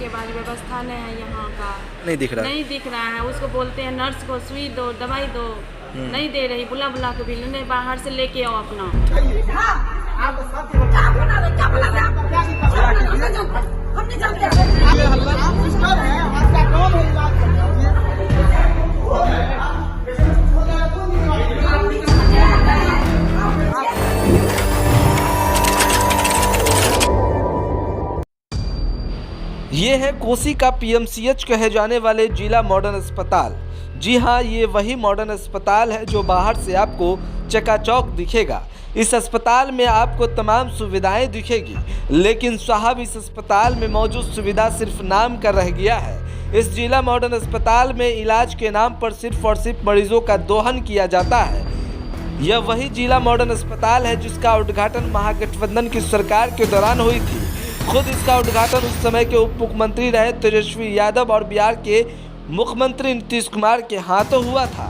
उसके बाद व्यवस्था नहीं है यहाँ का, नहीं दिख रहा है। उसको बोलते हैं नर्स को सुई दो, दवाई दो, नहीं दे रही। बुला बुला के बिल नहीं, बाहर से लेके आओ अपना। ये है कोसी का पीएमसीएच कहे जाने वाले जिला मॉडर्न अस्पताल। जी हाँ, ये वही मॉडर्न अस्पताल है जो बाहर से आपको चकाचौक दिखेगा। इस अस्पताल में आपको तमाम सुविधाएं दिखेगी, लेकिन साहब इस अस्पताल में मौजूद सुविधा सिर्फ नाम का रह गया है। इस जिला मॉडर्न अस्पताल में इलाज के नाम पर सिर्फ और सिर्फ मरीजों का दोहन किया जाता है। यह वही जिला मॉडर्न अस्पताल है जिसका उद्घाटन महागठबंधन की सरकार के दौरान हुई थी। खुद इसका उद्घाटन उस समय के उप मुख्यमंत्री रहे तेजस्वी यादव और बिहार के मुख्यमंत्री नीतीश कुमार के हाथों हुआ था।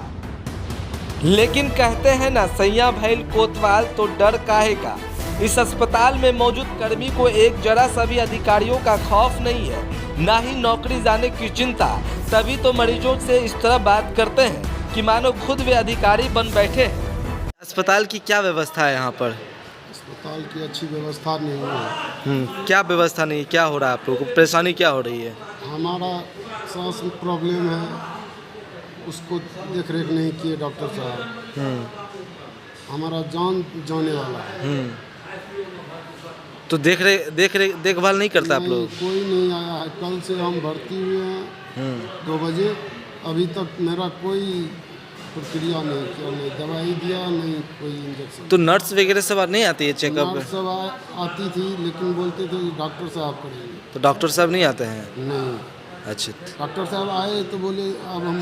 लेकिन कहते हैं ना, सैया भैल कोतवाल तो डर काहे का। इस अस्पताल में मौजूद कर्मी को एक जरा सा भी अधिकारियों का खौफ नहीं है, ना ही नौकरी जाने की चिंता। तभी तो मरीजों से इस तरह बात करते हैं कि मानो खुद वे अधिकारी बन बैठे हैं। अस्पताल की क्या व्यवस्था है यहाँ पर? अस्पताल की अच्छी व्यवस्था नहीं है। क्या व्यवस्था नहीं, क्या हो रहा है आप लोगों को, परेशानी क्या हो रही है? हमारा सांस में प्रॉब्लम है, उसको देख रेख नहीं किए डॉक्टर साहब। हमारा जान जाने वाला है। तो देखभाल नहीं करता आप लोग? कोई नहीं आया है। कल से हम भर्ती हुए हैं 2 बजे, अभी तक मेरा कोई प्रक्रिया नहीं किया, नहीं दवाई दिया, नहीं कोई इंजेक्शन। तो नर्स वगैरह सब नहीं आती है चेकअप? नर्स सब आती थी, लेकिन बोलते थे डॉक्टर साहब करेंगे। तो डॉक्टर साहब नहीं आते हैं? नहीं। अच्छा, डॉक्टर साहब आए तो बोले अब हम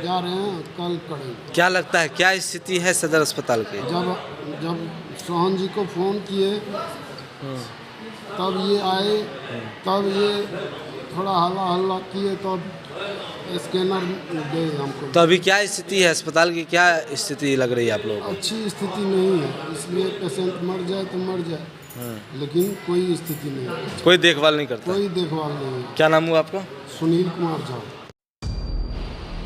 जा रहे हैं, कल करेंगे। क्या लगता है क्या स्थिति है सदर अस्पताल की? जब सोहन जी को फ़ोन किए तब ये आए, तब ये थोड़ा हल्ला किए, तब स्कैनर गए हमको। तो अभी क्या स्थिति है अस्पताल की, क्या स्थिति लग रही है आप लोगों को? अच्छी स्थिति नहीं है, इसलिए पेशेंट मर जाए तो मर जाए, लेकिन कोई स्थिति नहीं है। कोई देखभाल नहीं करता? कोई देखभाल नहीं है। क्या नाम हुआ आपका? सुनील कुमार झा।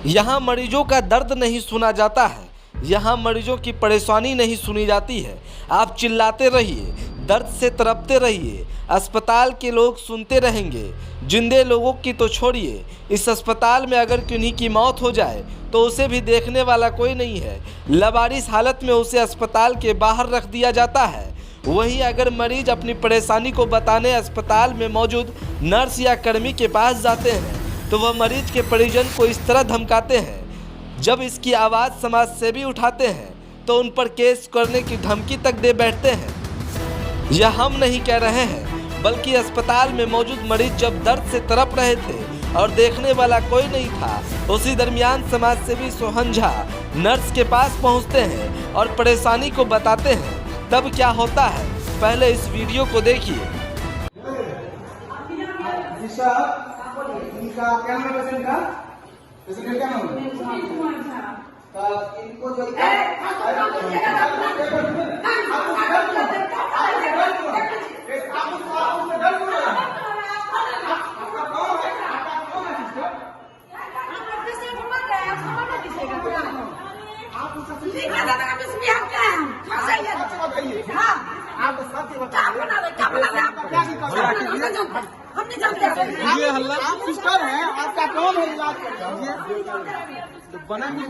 यहाँ मरीजों का दर्द नहीं सुना जाता है, यहाँ मरीजों की परेशानी नहीं सुनी जाती है। आप चिल्लाते रहिए, दर्द से तड़पते रहिए, अस्पताल के लोग सुनते रहेंगे। जिंदे लोगों की तो छोड़िए, इस अस्पताल में अगर किन्हीं की मौत हो जाए तो उसे भी देखने वाला कोई नहीं है। लबारिश हालत में उसे अस्पताल के बाहर रख दिया जाता है। वहीं अगर मरीज अपनी परेशानी को बताने अस्पताल में मौजूद नर्स या कर्मी के पास जाते हैं तो वह मरीज के परिजन को इस तरह धमकाते हैं। जब इसकी आवाज़ समाज सेवी उठाते हैं तो उन पर केस करने की धमकी तक दे बैठते हैं। यह हम नहीं कह रहे हैं, बल्कि अस्पताल में मौजूद मरीज जब दर्द से तड़प रहे थे और देखने वाला कोई नहीं था, उसी दरमियान समाज सेवी सोहन झा नर्स के पास पहुंचते हैं और परेशानी को बताते हैं। तब क्या होता है, पहले इस वीडियो को देखिए। इनका क्या नाम है पेशेंट का? पेशेंट का क्या नाम है? इनको जो आप सिस्टर हैं, आपका कौन है, इलाज तो बना नहीं,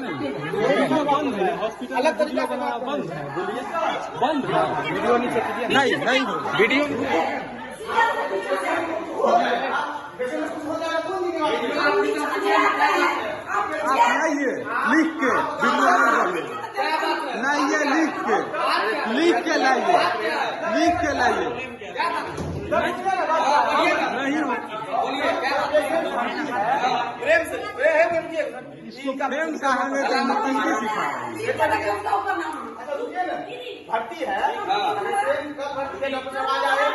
बंद है हॉस्पिटल, अलग तरीका बना बंद है। बोलिए बंद है, वीडियो नहीं वीडियो आप लाइए लिख के, वीडियो नहीं ये लिख के लाइए, इसको प्रेम का हमें तो नौकरी सिखा भर्ती है, डॉक्टर साहब आ जाए,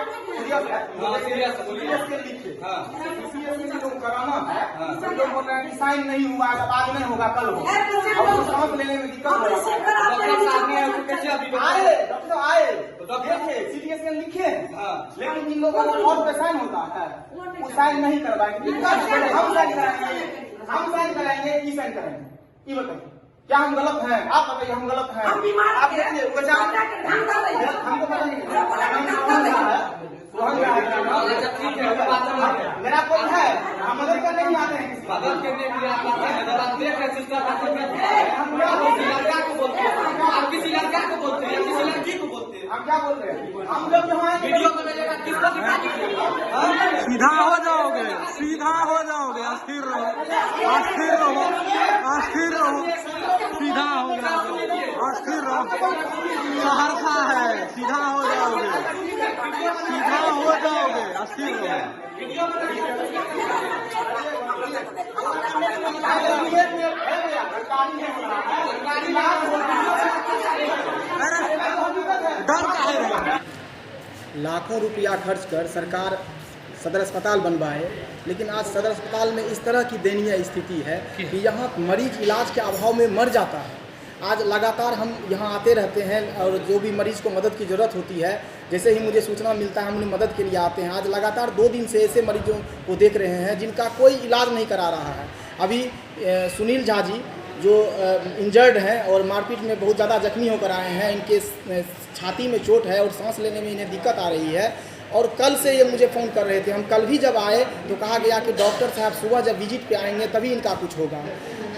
सीरियस है, सीरियस के लिखे, सीरियस जो कराना है, जो बोल रहे हैं कि साइन नहीं हुआ है, बाद में होगा, कल होगा, और उसको सांस लेने में दिक्कत हो रहा है। डॉक्टर आए, देखे, सीरियस के लिखे, लेकिन इन लोगों को और पे साइन होता है, वो साइन नहीं करवाएंगे, हम साइन कराएंगे, की साइन करेंगे, ये बताइए, क्या हम गलत हैं? आप बताइए हम गलत हैं? आप देखिए हमको पता नहीं, मेरा कोई है, हम मदद करने नहीं आते हैं, मदद करने के लिए आप आते हैं, जब आप देख रहे हैं सिस्टर हम क्या बोलते हैं, लड़का को बोलते हैं, आप किसी लड़का को बोलते हैं, किसी लड़की को बोलते हैं, हम क्या बोल रहे हैं? हम जब यहाँ वीडियो बनाइएगा किसको दिखाएंगे? सीधा हो जाओगे, सीधा हो जाओगे, अस्थिर रहो, अस्थिर रहो, अस्थिर रहो, सीधा हो जाओगे, अस्थिर रहो, सहरसा है, सीधा हो जाओगे, सीधा हो जाओगे, अस्थिर रहो। डर काहे रहे? लाखों रुपया खर्च कर सरकार सदर अस्पताल बनवाए, लेकिन आज सदर अस्पताल में इस तरह की दयनीय स्थिति है कि यहाँ मरीज इलाज के अभाव में मर जाता है। आज लगातार हम यहाँ आते रहते हैं और जो भी मरीज को मदद की ज़रूरत होती है, जैसे ही मुझे सूचना मिलता है हम उन्हें मदद के लिए आते हैं। आज लगातार 2 दिन से ऐसे मरीजों को देख रहे हैं जिनका कोई इलाज नहीं करा रहा है। अभी सुनील झा जी जो इंजर्ड हैं और मारपीट में बहुत ज़्यादा जख्मी होकर आए हैं, इनके छाती में चोट है और सांस लेने में इन्हें दिक्कत आ रही है। और कल से ये मुझे फ़ोन कर रहे थे। हम कल भी जब आए तो कहा गया कि डॉक्टर साहब सुबह जब विजिट पे आएंगे तभी इनका कुछ होगा,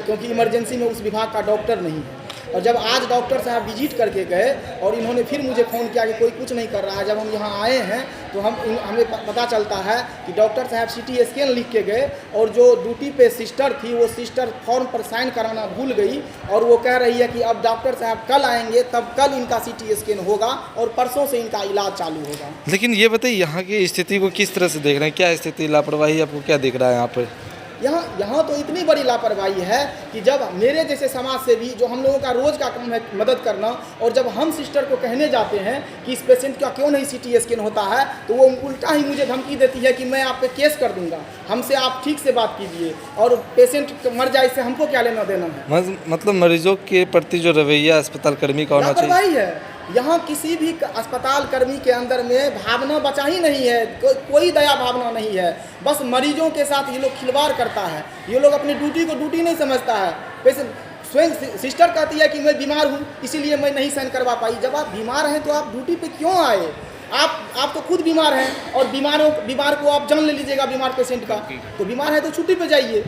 क्योंकि इमरजेंसी में उस विभाग का डॉक्टर नहीं है। और जब आज डॉक्टर साहब विजिट करके गए और इन्होंने फिर मुझे फ़ोन किया कि कोई कुछ नहीं कर रहा है, जब हम यहाँ आए हैं तो हमें पता चलता है कि डॉक्टर साहब CT स्कैन लिख के गए और जो ड्यूटी पे सिस्टर थी वो सिस्टर फॉर्म पर साइन कराना भूल गई और वो कह रही है कि अब डॉक्टर साहब कल आएंगे तब कल इनका CT स्कैन होगा और परसों से इनका इलाज चालू होगा। लेकिन ये बताइए यहाँ की स्थिति को किस तरह से देख रहे हैं? क्या स्थिति, लापरवाही आपको क्या दिख रहा है यहाँ पर? यहाँ तो इतनी बड़ी लापरवाही है कि जब मेरे जैसे समाज से भी जो हम लोगों का रोज़ का काम है मदद करना, और जब हम सिस्टर को कहने जाते हैं कि इस पेशेंट का क्यों नहीं CT स्कैन होता है तो वो उल्टा ही मुझे धमकी देती है कि मैं आप पे केस कर दूंगा, हमसे आप ठीक से बात कीजिए और पेशेंट मर जाए इससे हमको क्या लेना देना है। मतलब मरीजों के प्रति जो रवैया अस्पताल कर्मी का होना चाहिए, लापरवाही है। यहाँ किसी भी अस्पताल कर्मी के अंदर में भावना बचा ही नहीं है, कोई दया भावना नहीं है। बस मरीजों के साथ ये लोग खिलवाड़ करता है। ये लोग अपनी ड्यूटी को ड्यूटी नहीं समझता है। वैसे स्वयं सिस्टर कहती है कि मैं बीमार हूँ इसीलिए मैं नहीं साइन करवा पाई। जब आप बीमार हैं तो आप ड्यूटी पे क्यों आए? आप तो खुद बीमार हैं और बीमार को आप जान ले लीजिएगा बीमार पेशेंट का, तो बीमार है तो छुट्टी पे जाइए।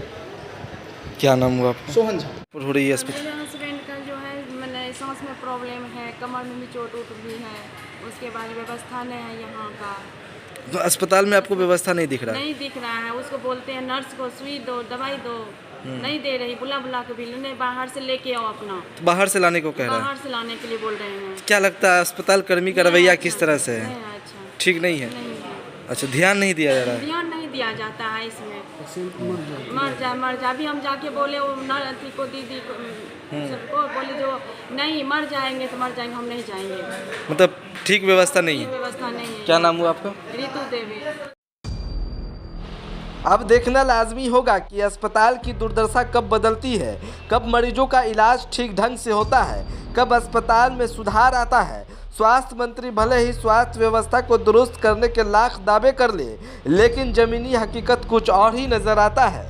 क्या नाम हुआ आपका? सोहन झा। हो रही है अस्पताल मेरे हस्बैंड का जो है मैंने सांस में प्रॉब्लम है, कमर में भी चोट भी है, उसके बाद व्यवस्था नहीं है यहाँ का। तो अस्पताल में आपको व्यवस्था नहीं दिख रहा? नहीं दिख रहा है। उसको बोलते हैं नर्स को सुई दो, दवाई दो, नहीं दे रही, बुला के भी नहीं, बाहर से लेके आओ अपना। तो बाहर से लाने को कह रहा है? बाहर से लाने के लिए बोल रहे हैं। क्या लगता है अस्पताल कर्मी का रवैया किस तरह से है? अच्छा ठीक नहीं है? नहीं है। अच्छा, ध्यान नहीं दिया जा रहा है? ध्यान नहीं दिया जाता है इसमें। मर जा। अभी हम जाके बोले वो नर्स को, दीदी को, सबको बोले जो नहीं मर जाएंगे तो मर जाएंगे, हम नहीं जाएंगे। मतलब ठीक व्यवस्था नहीं है? व्यवस्था नहीं है। क्या नाम हुआ आपका? ऋतु देवी। अब देखना लाजमी होगा कि अस्पताल की दुर्दशा कब बदलती है, कब मरीजों का इलाज ठीक ढंग से होता है, कब अस्पताल में सुधार आता है। स्वास्थ्य मंत्री भले ही स्वास्थ्य व्यवस्था को दुरुस्त करने के लाख दावे कर ले, लेकिन ज़मीनी हकीकत कुछ और ही नज़र आता है।